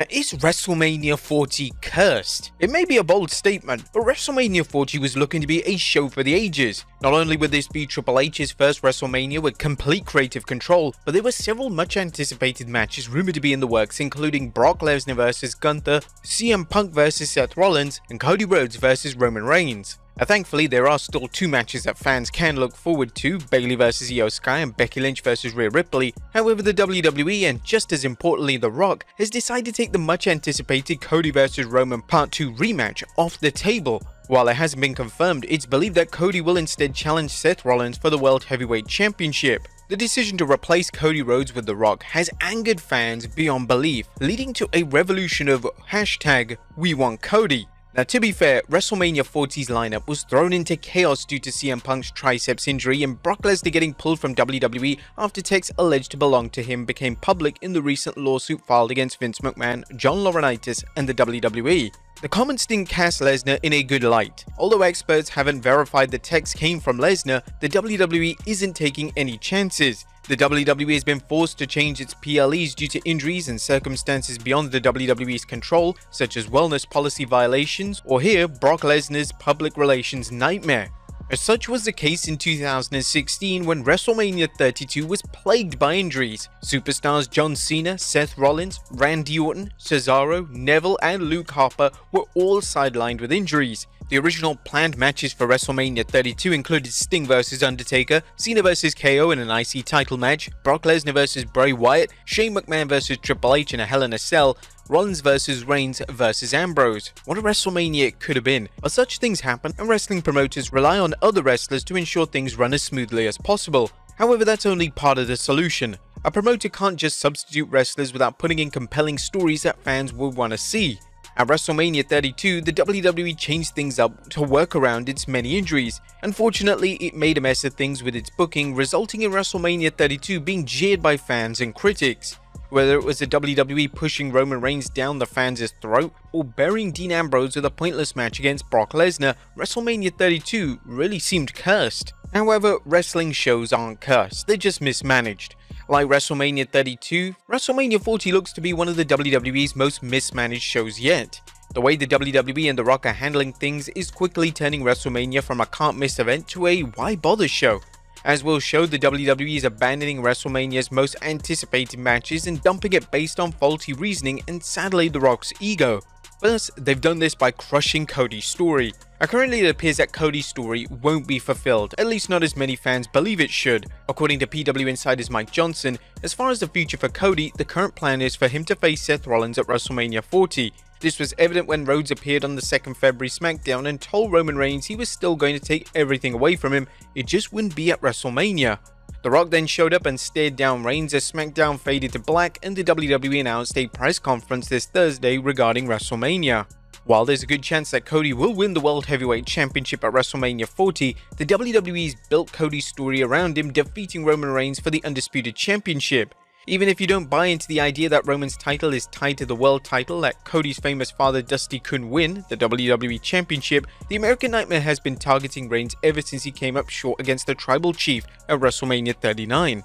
Is WrestleMania 40 cursed? It may be a bold statement, but WrestleMania 40 was looking to be a show for the ages. Not only would this be Triple H's first WrestleMania with complete creative control, but there were several much anticipated matches rumored to be in the works, including Brock Lesnar vs Gunther, CM Punk vs Seth Rollins, and Cody Rhodes vs Roman Reigns. Thankfully, there are still two matches that fans can look forward to, Bayley vs Io Sky and Becky Lynch vs Rhea Ripley. However, the WWE, and just as importantly The Rock, has decided to take the much anticipated Cody vs Roman Part 2 rematch off the table. While it hasn't been confirmed, it's believed that Cody will instead challenge Seth Rollins for the World Heavyweight Championship. The decision to replace Cody Rhodes with The Rock has angered fans beyond belief, leading to a revolution of #WeWantCody. Now, to be fair, WrestleMania 40's lineup was thrown into chaos due to CM Punk's triceps injury and Brock Lesnar getting pulled from WWE after texts alleged to belong to him became public in the recent lawsuit filed against Vince McMahon, John Laurinaitis, and the WWE. The comments didn't cast Lesnar in a good light. Although experts haven't verified the text came from Lesnar, the WWE isn't taking any chances. The WWE has been forced to change its PLEs due to injuries and circumstances beyond the WWE's control, such as wellness policy violations, or here, Brock Lesnar's public relations nightmare. As such was the case in 2016 when WrestleMania 32 was plagued by injuries. Superstars John Cena, Seth Rollins, Randy Orton, Cesaro, Neville, and Luke Harper were all sidelined with injuries. The original planned matches for WrestleMania 32 included Sting vs Undertaker, Cena vs KO in an IC title match, Brock Lesnar vs Bray Wyatt, Shane McMahon vs Triple H in a Hell in a Cell, Rollins vs Reigns vs Ambrose. What a WrestleMania it could have been, but such things happen and wrestling promoters rely on other wrestlers to ensure things run as smoothly as possible. However, that's only part of the solution. A promoter can't just substitute wrestlers without putting in compelling stories that fans will want to see. At WrestleMania 32, the WWE changed things up to work around its many injuries. Unfortunately, it made a mess of things with its booking, resulting in WrestleMania 32 being jeered by fans and critics. Whether it was the WWE pushing Roman Reigns down the fans' throat, or burying Dean Ambrose with a pointless match against Brock Lesnar, WrestleMania 32 really seemed cursed. However, wrestling shows aren't cursed, they're just mismanaged. Like WrestleMania 32, WrestleMania 40 looks to be one of the WWE's most mismanaged shows yet. The way the WWE and The Rock are handling things is quickly turning WrestleMania from a can't miss event to a why bother show. As will show, the WWE is abandoning WrestleMania's most anticipated matches and dumping it based on faulty reasoning and sadly The Rock's ego. First, they've done this by crushing Cody's story. Currently, it appears that Cody's story won't be fulfilled, at least not as many fans believe it should. According to PW Insider's Mike Johnson, as far as the future for Cody, the current plan is for him to face Seth Rollins at WrestleMania 40. This was evident when Rhodes appeared on the 2nd February SmackDown and told Roman Reigns he was still going to take everything away from him, it just wouldn't be at WrestleMania. The Rock then showed up and stared down Reigns as SmackDown faded to black and the WWE announced a press conference this Thursday regarding WrestleMania. While there's a good chance that Cody will win the World Heavyweight Championship at WrestleMania 40, the WWE's built Cody's story around him defeating Roman Reigns for the Undisputed Championship. Even if you don't buy into the idea that Roman's title is tied to the world title that Cody's famous father Dusty couldn't win, the WWE Championship, the American Nightmare has been targeting Reigns ever since he came up short against the Tribal Chief at WrestleMania 39.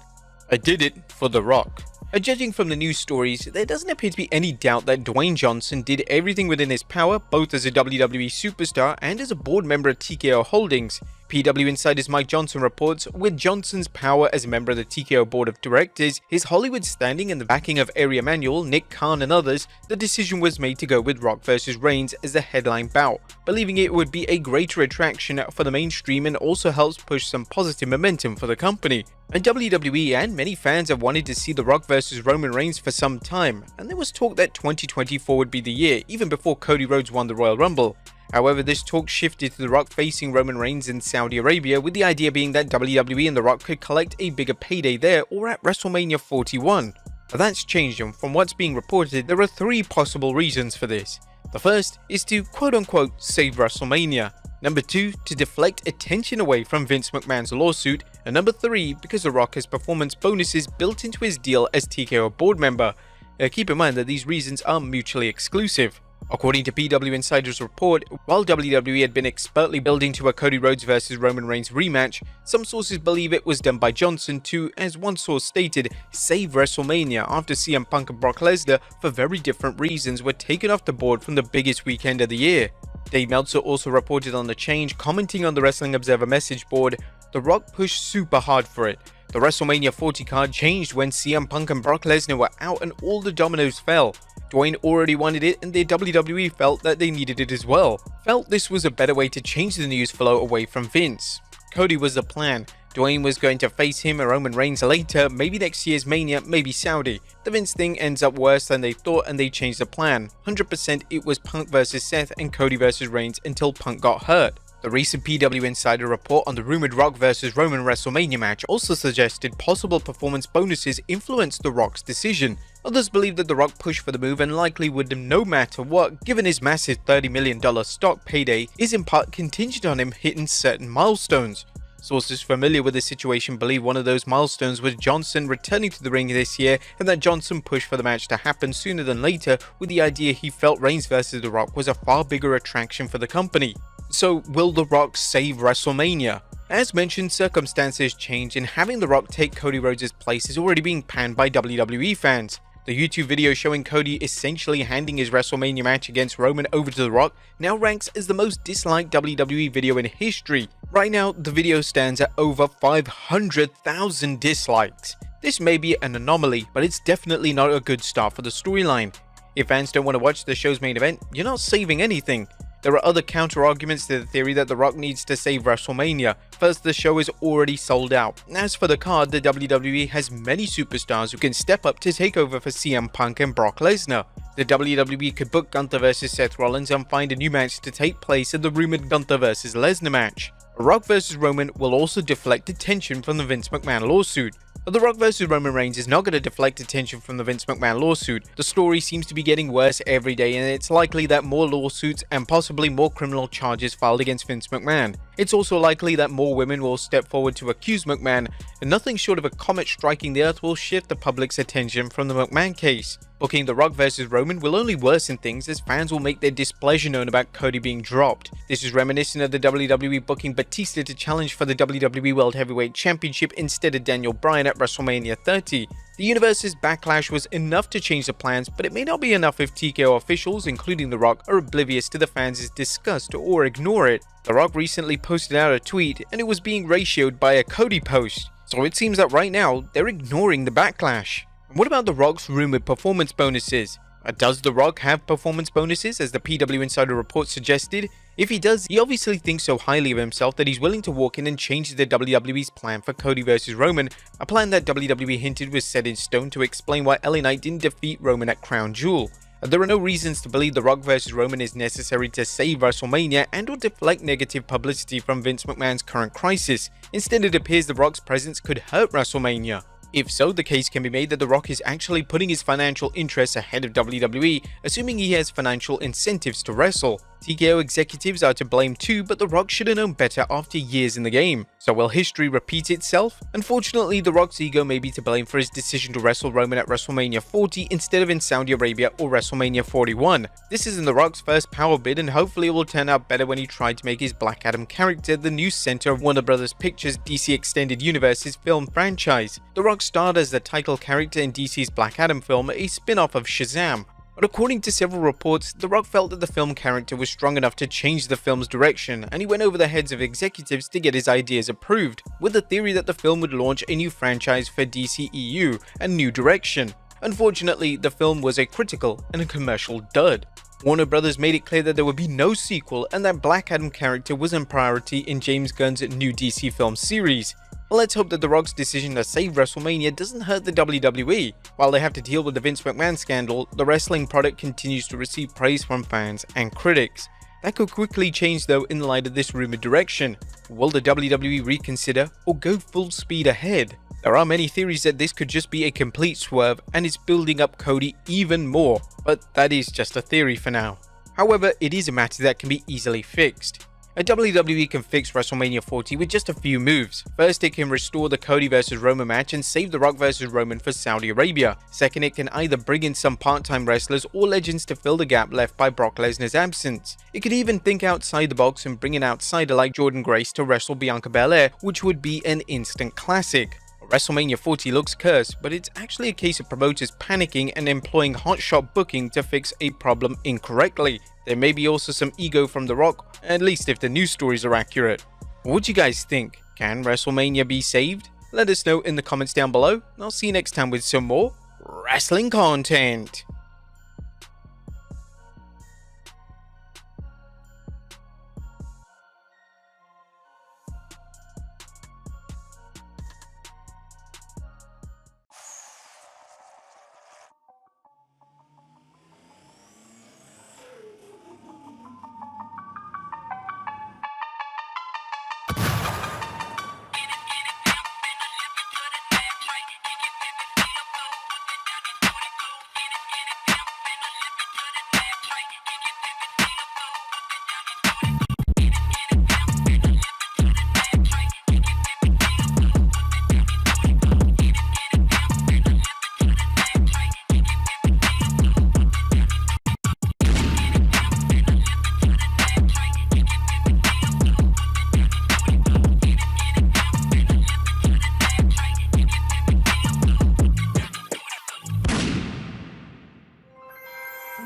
I did it for The Rock. Judging from the news stories, there doesn't appear to be any doubt that Dwayne Johnson did everything within his power, both as a WWE superstar and as a board member at TKO Holdings. PW Insider's Mike Johnson reports, with Johnson's power as a member of the TKO Board of Directors, his Hollywood standing and the backing of Ari Emanuel, Nick Khan and others, the decision was made to go with Rock vs Reigns as the headline bout, believing it would be a greater attraction for the mainstream and also helps push some positive momentum for the company. And WWE and many fans have wanted to see The Rock vs Roman Reigns for some time, and there was talk that 2024 would be the year, even before Cody Rhodes won the Royal Rumble. However, this talk shifted to The Rock facing Roman Reigns in Saudi Arabia, with the idea being that WWE and The Rock could collect a bigger payday there or at WrestleMania 41. But that's changed, and from what's being reported, there are 3 possible reasons for this. The first is to quote-unquote save WrestleMania. Number 2, to deflect attention away from Vince McMahon's lawsuit. And number 3, because The Rock has performance bonuses built into his deal as TKO board member. Keep in mind that these reasons are mutually exclusive. According to PW Insider's report, while WWE had been expertly building to a Cody Rhodes vs Roman Reigns rematch, some sources believe it was done by Johnson to, as one source stated, save WrestleMania after CM Punk and Brock Lesnar, for very different reasons, were taken off the board from the biggest weekend of the year. Dave Meltzer also reported on the change, commenting on the Wrestling Observer message board, "The Rock pushed super hard for it. The WrestleMania 40 card changed when CM Punk and Brock Lesnar were out and all the dominoes fell. Dwayne already wanted it and the WWE felt that they needed it as well. Felt this was a better way to change the news flow away from Vince. Cody was the plan. Dwayne was going to face him and Roman Reigns later, maybe next year's Mania, maybe Saudi. The Vince thing ends up worse than they thought and they changed the plan. 100% it was Punk vs Seth and Cody vs Reigns until Punk got hurt." The recent PW Insider report on the rumored Rock vs Roman WrestleMania match also suggested possible performance bonuses influenced The Rock's decision. Others believe that The Rock pushed for the move and likely would no matter what, given his massive $30 million stock payday is in part contingent on him hitting certain milestones. Sources familiar with the situation believe one of those milestones was Johnson returning to the ring this year, and that Johnson pushed for the match to happen sooner than later, with the idea he felt Reigns vs The Rock was a far bigger attraction for the company. So will The Rock save WrestleMania? As mentioned, circumstances change, and having The Rock take Cody Rhodes' place is already being panned by WWE fans. The YouTube video showing Cody essentially handing his WrestleMania match against Roman over to The Rock now ranks as the most disliked WWE video in history. Right now, the video stands at over 500,000 dislikes. This may be an anomaly, but it's definitely not a good start for the storyline. If fans don't want to watch the show's main event, you're not saving anything. There are other counter-arguments to the theory that The Rock needs to save WrestleMania. First, the show is already sold out. As for the card, the WWE has many superstars who can step up to take over for CM Punk and Brock Lesnar. The WWE could book Gunther vs Seth Rollins and find a new match to take place in the rumored Gunther vs Lesnar match. Rock vs Roman will also deflect attention from the Vince McMahon lawsuit. But The Rock vs Roman Reigns is not going to deflect attention from the Vince McMahon lawsuit. The story seems to be getting worse every day, and it's likely that more lawsuits and possibly more criminal charges filed against Vince McMahon. It's also likely that more women will step forward to accuse McMahon, and nothing short of a comet striking the earth will shift the public's attention from the McMahon case. Booking The Rock vs Roman will only worsen things, as fans will make their displeasure known about Cody being dropped. This is reminiscent of the WWE booking Batista to challenge for the WWE World Heavyweight Championship instead of Daniel Bryan at WrestleMania 30. The universe's backlash was enough to change the plans, but it may not be enough if TKO officials, including The Rock, are oblivious to the fans' disgust or ignore it. The Rock recently posted out a tweet, and it was being ratioed by a Cody post. So it seems that right now, they're ignoring the backlash. And what about The Rock's rumored performance bonuses? Does The Rock have performance bonuses, as the PW Insider report suggested? If he does, he obviously thinks so highly of himself that he's willing to walk in and change the WWE's plan for Cody vs Roman, a plan that WWE hinted was set in stone to explain why LA Knight didn't defeat Roman at Crown Jewel. There are no reasons to believe The Rock vs Roman is necessary to save WrestleMania and or deflect negative publicity from Vince McMahon's current crisis. Instead, it appears The Rock's presence could hurt WrestleMania. If so, the case can be made that The Rock is actually putting his financial interests ahead of WWE, assuming he has financial incentives to wrestle. TKO executives are to blame too, but The Rock should have known better after years in the game. So will history repeat itself? Unfortunately, The Rock's ego may be to blame for his decision to wrestle Roman at WrestleMania 40 instead of in Saudi Arabia or WrestleMania 41. This isn't The Rock's first power bid, and hopefully it will turn out better when he tried to make his Black Adam character the new center of Warner Bros. Pictures' DC Extended Universe's film franchise. The Rock starred as the title character in DC's Black Adam film, a spin-off of Shazam. But according to several reports, The Rock felt that the film character was strong enough to change the film's direction, and he went over the heads of executives to get his ideas approved, with the theory that the film would launch a new franchise for DCEU and new direction. Unfortunately, the film was a critical and a commercial dud. Warner Bros. Made it clear that there would be no sequel and that Black Adam character was in priority in James Gunn's new DC film series. Well, let's hope that The Rock's decision to save WrestleMania doesn't hurt the WWE. While they have to deal with the Vince McMahon scandal, the wrestling product continues to receive praise from fans and critics. That could quickly change though in light of this rumored direction. Will the WWE reconsider or go full speed ahead? There are many theories that this could just be a complete swerve and it's building up Cody even more, but that is just a theory for now. However, it is a matter that can be easily fixed. And WWE can fix WrestleMania 40 with just a few moves. First, it can restore the Cody vs Roman match and save The Rock vs Roman for Saudi Arabia. Second, it can either bring in some part-time wrestlers or legends to fill the gap left by Brock Lesnar's absence. It could even think outside the box and bring an outsider like Jordynne Grace to wrestle Bianca Belair, which would be an instant classic. WrestleMania 40 looks cursed, but it's actually a case of promoters panicking and employing hotshot booking to fix a problem incorrectly. There may be also some ego from The Rock, at least if the news stories are accurate. What do you guys think? Can WrestleMania be saved? Let us know in the comments down below, and I'll see you next time with some more wrestling content.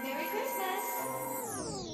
Merry Christmas!